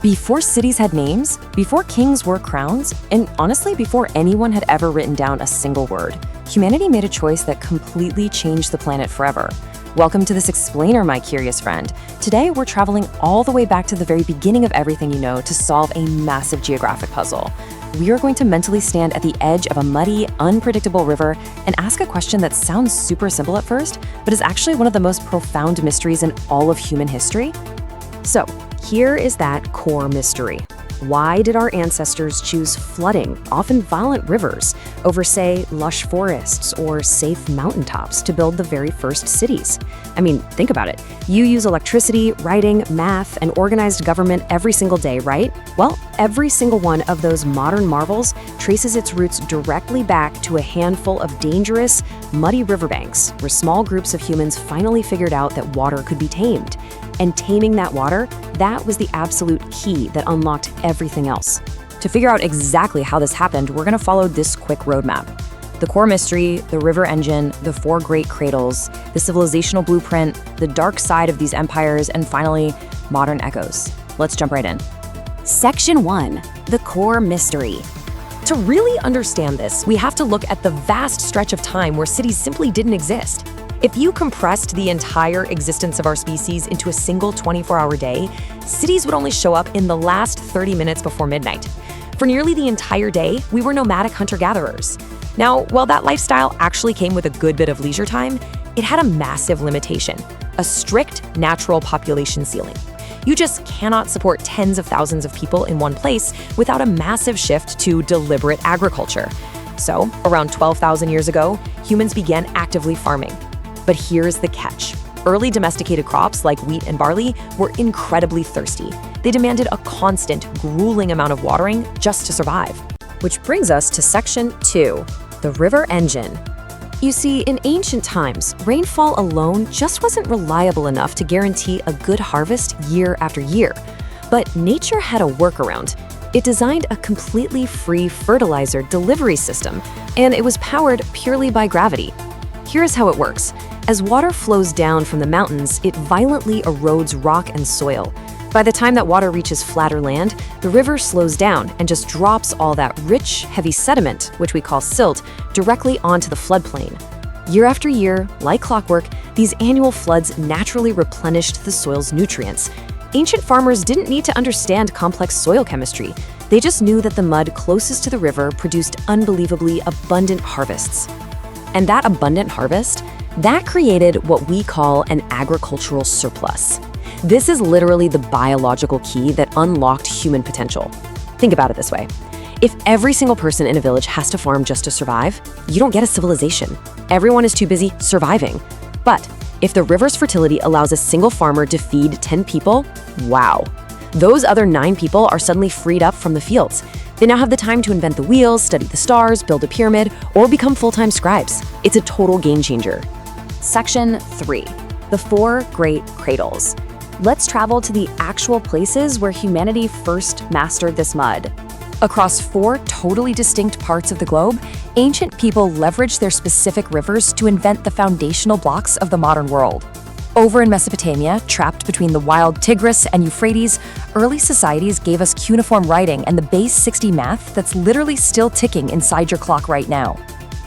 Before cities had names, before kings wore crowns, and honestly, before anyone had ever written down a single word, humanity made a choice that completely changed the planet forever. Welcome to this explainer, my curious friend. Today, we're traveling all the way back to the very beginning of everything you know to solve a massive geographic puzzle. We are going to mentally stand at the edge of a muddy, unpredictable river and ask a question that sounds super simple at first, but is actually one of the most profound mysteries in all of human history. So, here is that core mystery. Why did our ancestors choose flooding, often violent rivers, over, say, lush forests or safe mountaintops to build the very first cities? I mean, think about it. You use electricity, writing, math, and organized government every single day, right? Well, every single one of those modern marvels traces its roots directly back to a handful of dangerous, muddy riverbanks where small groups of humans finally figured out that water could be tamed. And taming that water, that was the absolute key that unlocked everything else. To figure out exactly how this happened, we're gonna follow this quick roadmap. The core mystery, the river engine, the four great cradles, the civilizational blueprint, the dark side of these empires, and finally, modern echoes. Let's jump right in. Section 1, the core mystery. To really understand this, we have to look at the vast stretch of time where cities simply didn't exist. If you compressed the entire existence of our species into a single 24-hour day, cities would only show up in the last 30 minutes before midnight. For nearly the entire day, we were nomadic hunter-gatherers. Now, while that lifestyle actually came with a good bit of leisure time, it had a massive limitation: a strict natural population ceiling. You just cannot support tens of thousands of people in one place without a massive shift to deliberate agriculture. So, around 12,000 years ago, humans began actively farming. But here's the catch. Early domesticated crops like wheat and barley were incredibly thirsty. They demanded a constant, grueling amount of watering just to survive. Which brings us to Section 2, the river engine. You see, in ancient times, rainfall alone just wasn't reliable enough to guarantee a good harvest year after year. But nature had a workaround. It designed a completely free fertilizer delivery system, and it was powered purely by gravity. Here's how it works. As water flows down from the mountains, it violently erodes rock and soil. By the time that water reaches flatter land, the river slows down and just drops all that rich, heavy sediment, which we call silt, directly onto the floodplain. Year after year, like clockwork, these annual floods naturally replenished the soil's nutrients. Ancient farmers didn't need to understand complex soil chemistry. They just knew that the mud closest to the river produced unbelievably abundant harvests. And that abundant harvest, that created what we call an agricultural surplus. This is literally the biological key that unlocked human potential. Think about it this way. If every single person in a village has to farm just to survive, you don't get a civilization. Everyone is too busy surviving. But if the river's fertility allows a single farmer to feed 10 people, wow. Those other 9 people are suddenly freed up from the fields. They now have the time to invent the wheels, study the stars, build a pyramid, or become full-time scribes. It's a total game changer. Section 3, the four great cradles. Let's travel to the actual places where humanity first mastered this mud. Across 4 totally distinct parts of the globe, ancient people leveraged their specific rivers to invent the foundational blocks of the modern world. Over in Mesopotamia, trapped between the wild Tigris and Euphrates, early societies gave us cuneiform writing and the base 60 math that's literally still ticking inside your clock right now.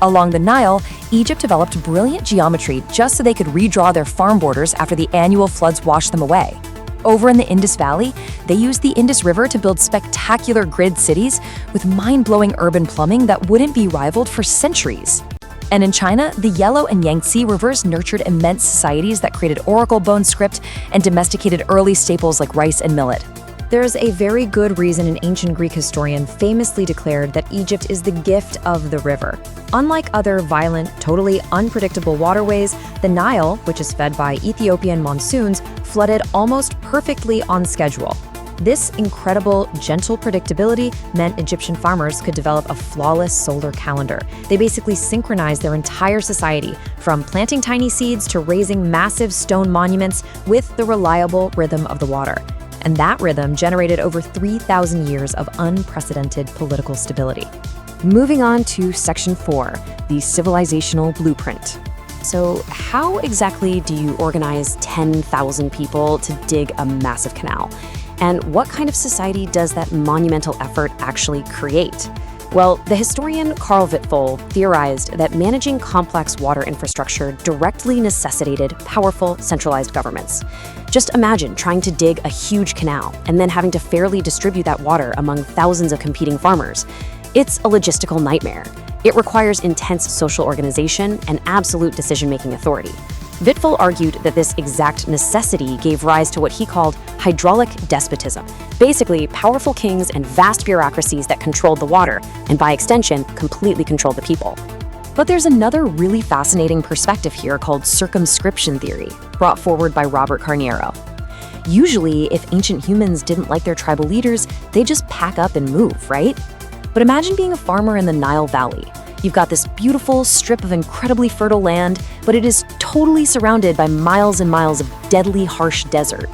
Along the Nile, Egypt developed brilliant geometry just so they could redraw their farm borders after the annual floods washed them away. Over in the Indus Valley, they used the Indus River to build spectacular grid cities with mind-blowing urban plumbing that wouldn't be rivaled for centuries. And in China, the Yellow and Yangtze rivers nurtured immense societies that created oracle bone script and domesticated early staples like rice and millet. There is a very good reason an ancient Greek historian famously declared that Egypt is the gift of the river. Unlike other violent, totally unpredictable waterways, the Nile, which is fed by Ethiopian monsoons, flooded almost perfectly on schedule. This incredible, gentle predictability meant Egyptian farmers could develop a flawless solar calendar. They basically synchronized their entire society, from planting tiny seeds to raising massive stone monuments, with the reliable rhythm of the water. And that rhythm generated over 3,000 years of unprecedented political stability. Moving on to Section 4, the civilizational blueprint. So how exactly do you organize 10,000 people to dig a massive canal? And what kind of society does that monumental effort actually create? Well, the historian Carl Wittfol theorized that managing complex water infrastructure directly necessitated powerful, centralized governments. Just imagine trying to dig a huge canal and then having to fairly distribute that water among thousands of competing farmers. It's a logistical nightmare. It requires intense social organization and absolute decision-making authority. Wittfol argued that this exact necessity gave rise to what he called hydraulic despotism, basically powerful kings and vast bureaucracies that controlled the water, and by extension, completely controlled the people. But there's another really fascinating perspective here called circumscription theory, brought forward by Robert Carneiro. Usually, if ancient humans didn't like their tribal leaders, they just pack up and move, right? But imagine being a farmer in the Nile Valley. You've got this beautiful strip of incredibly fertile land, but it is totally surrounded by miles and miles of deadly harsh desert.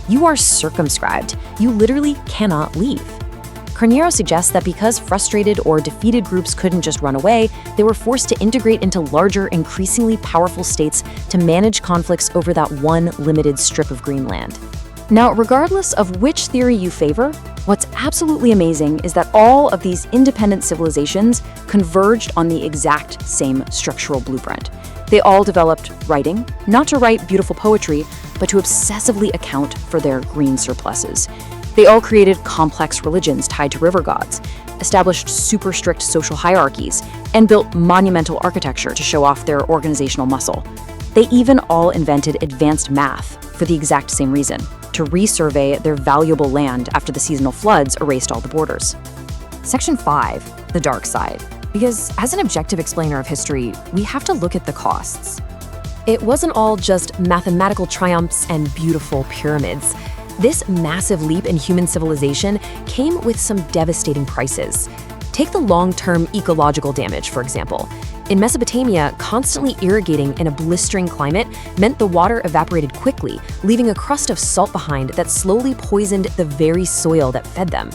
You are circumscribed. You literally cannot leave. Carneiro suggests that because frustrated or defeated groups couldn't just run away, they were forced to integrate into larger, increasingly powerful states to manage conflicts over that one limited strip of green land. Now, regardless of which theory you favor, what's absolutely amazing is that all of these independent civilizations converged on the exact same structural blueprint. They all developed writing, not to write beautiful poetry, but to obsessively account for their green surpluses. They all created complex religions tied to river gods, established super strict social hierarchies, and built monumental architecture to show off their organizational muscle. They even all invented advanced math for the exact same reason, to resurvey their valuable land after the seasonal floods erased all the borders. Section 5, the dark side. Because as an objective explainer of history, we have to look at the costs. It wasn't all just mathematical triumphs and beautiful pyramids. This massive leap in human civilization came with some devastating prices. Take the long-term ecological damage, for example. In Mesopotamia, constantly irrigating in a blistering climate meant the water evaporated quickly, leaving a crust of salt behind that slowly poisoned the very soil that fed them.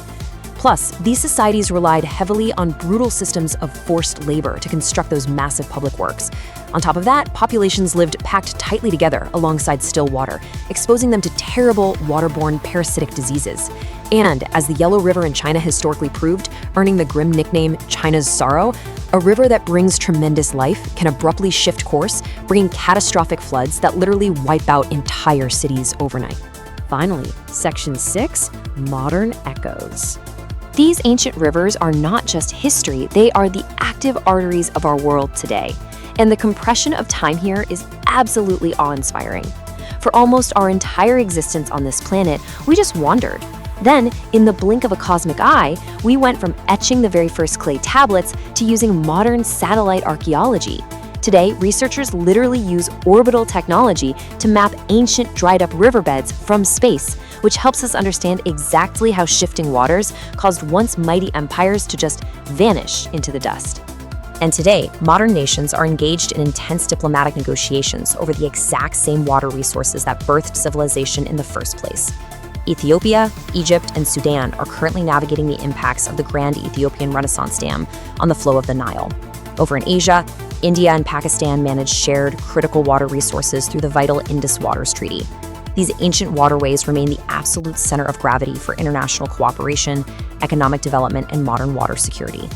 Plus, these societies relied heavily on brutal systems of forced labor to construct those massive public works. On top of that, populations lived packed tightly together alongside still water, exposing them to terrible waterborne parasitic diseases. And as the Yellow River in China historically proved, earning the grim nickname China's Sorrow, a river that brings tremendous life can abruptly shift course, bringing catastrophic floods that literally wipe out entire cities overnight. Finally, Section 6, Modern Echoes. These ancient rivers are not just history, they are the active arteries of our world today. And the compression of time here is absolutely awe-inspiring. For almost our entire existence on this planet, we just wandered. Then, in the blink of a cosmic eye, we went from etching the very first clay tablets to using modern satellite archaeology. Today, researchers literally use orbital technology to map ancient dried-up riverbeds from space, which helps us understand exactly how shifting waters caused once mighty empires to just vanish into the dust. And today, modern nations are engaged in intense diplomatic negotiations over the exact same water resources that birthed civilization in the first place. Ethiopia, Egypt, and Sudan are currently navigating the impacts of the Grand Ethiopian Renaissance Dam on the flow of the Nile. Over in Asia, India and Pakistan manage shared critical water resources through the vital Indus Waters Treaty. These ancient waterways remain the absolute center of gravity for international cooperation, economic development, and modern water security.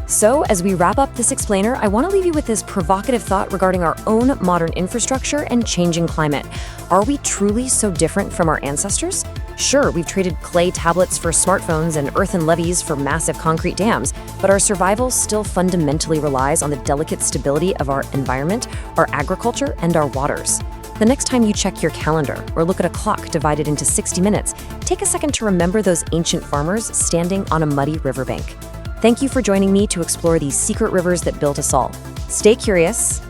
So, as we wrap up this explainer, I want to leave you with this provocative thought regarding our own modern infrastructure and changing climate. Are we truly so different from our ancestors? Sure, we've traded clay tablets for smartphones and earthen levees for massive concrete dams, but our survival still fundamentally relies on the delicate stability of our environment, our agriculture, and our waters. The next time you check your calendar or look at a clock divided into 60 minutes, take a second to remember those ancient farmers standing on a muddy riverbank. Thank you for joining me to explore these secret rivers that built us all. Stay curious,